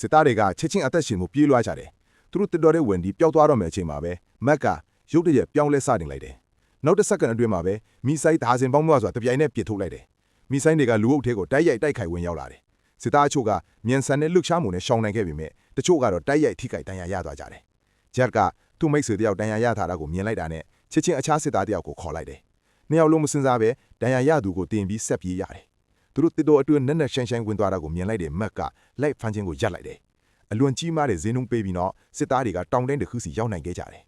စစ်သားတွေကချက်ချင်းအသက်ရှင်မှုပြေးလွှားကြတယ်သူတို့တစ်တော်တဲ့ဝင်ဒီပျောက်သွားတော့မယ်အချိန်မှာပဲမက်ကရုတ်တရက်ပြောင်းလဲစတင်လိုက်တယ်နောက်တစ်စက္ကန့်အတွင်းမှာပဲမီဆိုင်ဒါဇင်ပေါင်းများစွာတပြိုင်နက်ပစ်ထုတ်လိုက်တယ်မီဆိုင်တွေကလူအုပ်ထဲကိုတိုက်ရိုက်တိုက်ခိုက်ဝင်ရောက်လာတယ်စစ်သားအချို့ကမြန်ဆန်တဲ့လှုပ်ရှားမှုနဲ့ရှောင်နိုင်ခဲ့ပေမဲ့တချို့ကတော့တိုက်ရိုက်ထိခိုက်ဒဏ်ရာရသွားကြတယ်ဂျက်ကသူ့မိတ်ဆွေတယောက်ဒဏ်ရာရထားတာကိုမြင်လိုက်တာနဲ့ချက်ချင်းအခြားစစ်သားတယောက်ကိုခေါ်လိုက်တယ်နှစ်ယောက်လုံးမစင်စားပဲဒဏ်ရာရသူကိုတင်ပြီးဆက်ပြေးရတယ်သူတို့တစ်တော်အတွင်းနက်နက်ရှိုင်းရှိုင်းဝင်သွားတာကိုမြင်လိုက်တဲ့မက်ကလိုက်ဖမ်းခြင်းကိုရပ်လိုက်တယ်အလွန်ကြီးမားတဲ့ဈေးနှုန်းပေးပြီးတော့စစ်သားတွေကတောင်တင်းတစ်ခုစီရောက်နိုင်ခဲ့ကြတယ်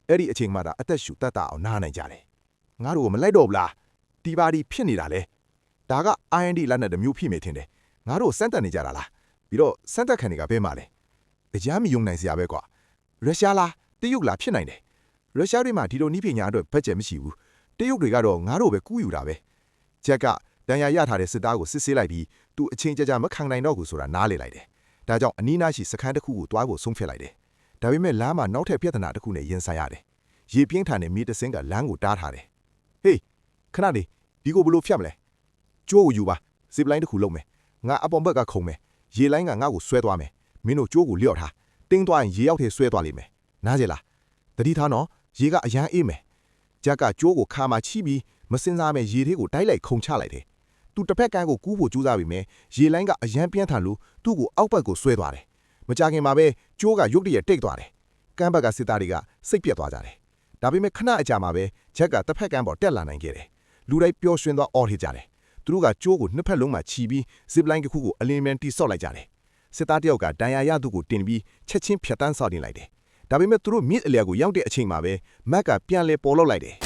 အဲ့ဒီအချိန်မှသာအသက်ရှူတတ်တာအောင်နားနိုင်ကြတယ်ငါတို့ကမလိုက်တော့ဘူးလားတီပါတီဖြစ်နေတာလေဒါက IND လက်နဲ့တမျိုးဖြစ်မိထင်တယ်ငါတို့စမ်းတက်နေကြတာလားပြီးတော့စမ်းတက်ခံတွေကဘဲမှာလဲအကြမ်းမယုံနိုင်စရာပဲကွာရုရှားလားတရုတ်လားဖြစ်နိုင်တယ်ရုရှားတွေမှာဒီလိုနီးပညာအတွက်ဘတ်ဂျက်မရှိဘူးတရုတ်တွေကတော့ငါတို့ပဲကူးယူတာပဲဂျက်ကဒဏ်ရာရထားတဲ့စစ်သားကိုစစ်ဆေးလိုက်ပြီးသူအချင်းကြကြမခံနိုင်တော့ဘူးဆိုတာနားလေလိုက်တယ်ဒါကြောင့်အနီးနားရှိစခန်းတစ်ခုကိုတွားဖို့ဆုံးဖြတ်လိုက်တယ်ဒါပေမဲ့လမ်းမှာနောက်ထပ်ပြဿနာတစ်ခုနဲ့ရင်ဆိုင်ရတယ်ရေပြင်းထန်တဲ့မြေတစင်းကလမ်းကိုတားထားတယ်ဟေးခဏလေးဒီကိုဘလို့ဖြတ်မလဲကျိုးကိုယူပါဇစ်လိုင်းတစ်ခုလုံးမယ်ငါအပေါ်ဘက်ကခုံမယ်ရေလိုင်းကငါ့ကိုဆွဲသွားမယ်မင်းတို့ကျိုးကိုလျော့ထားတင်းသွားရင်ရေရောက်ထဲဆွဲသွားလိမ့်မယ်နားကြလားတတိထားနော်ရေကအရန်အေးမယ်ဂျက်ကကျိုးကိုခါမှချိပြီးမစင်စားမဲ့ရေသေးကိုတိုက်လိုက်ခုံချလိုက်တယ်သူတစ်ဖက်ကန်းကိုကူးဖို့ကြိုးစားပြီးမြဲရေလိုင်းကအရန်ပြင်းထန်လို့သူ့ကိုအောက်ဘက်ကိုဆွဲသွားတယ်မကြခင်မှာပဲကျိုးကရုတ်တရက်တိတ်သွားတယ်ကမ်းဘက်ကစစ်သားတွေကစိတ်ပြက်သွားကြတယ်ဒါပေမဲ့ခဏအကြာမှာပဲဂျက်ကတစ်ဖက်ကန်းပေါ်တက်လာနိုင်ခဲ့တယ်လူတိုင်းပျော်ရွှင်သွားအော်ဟစ်ကြတယ်သူတို့ကကျိုးကိုနှစ်ဖက်လုံးမှာချီပြီးဇစ်လိုင်းတစ်ခုကိုအလင်းမြန်တိဆော့လိုက်ကြတယ်စစ်သားတယောက်ကဒဏ်ရာရသူကိုတင်ပြီးချက်ချင်းဖြတ်တန်းဆော့တင်လိုက်တယ်ဒါပေမဲ့သူတို့မြစ်အလျာကိုရောက်တဲ့အချိန်မှာပဲမက်ကပြန်လဲပေါ်လောက်လိုက်တယ်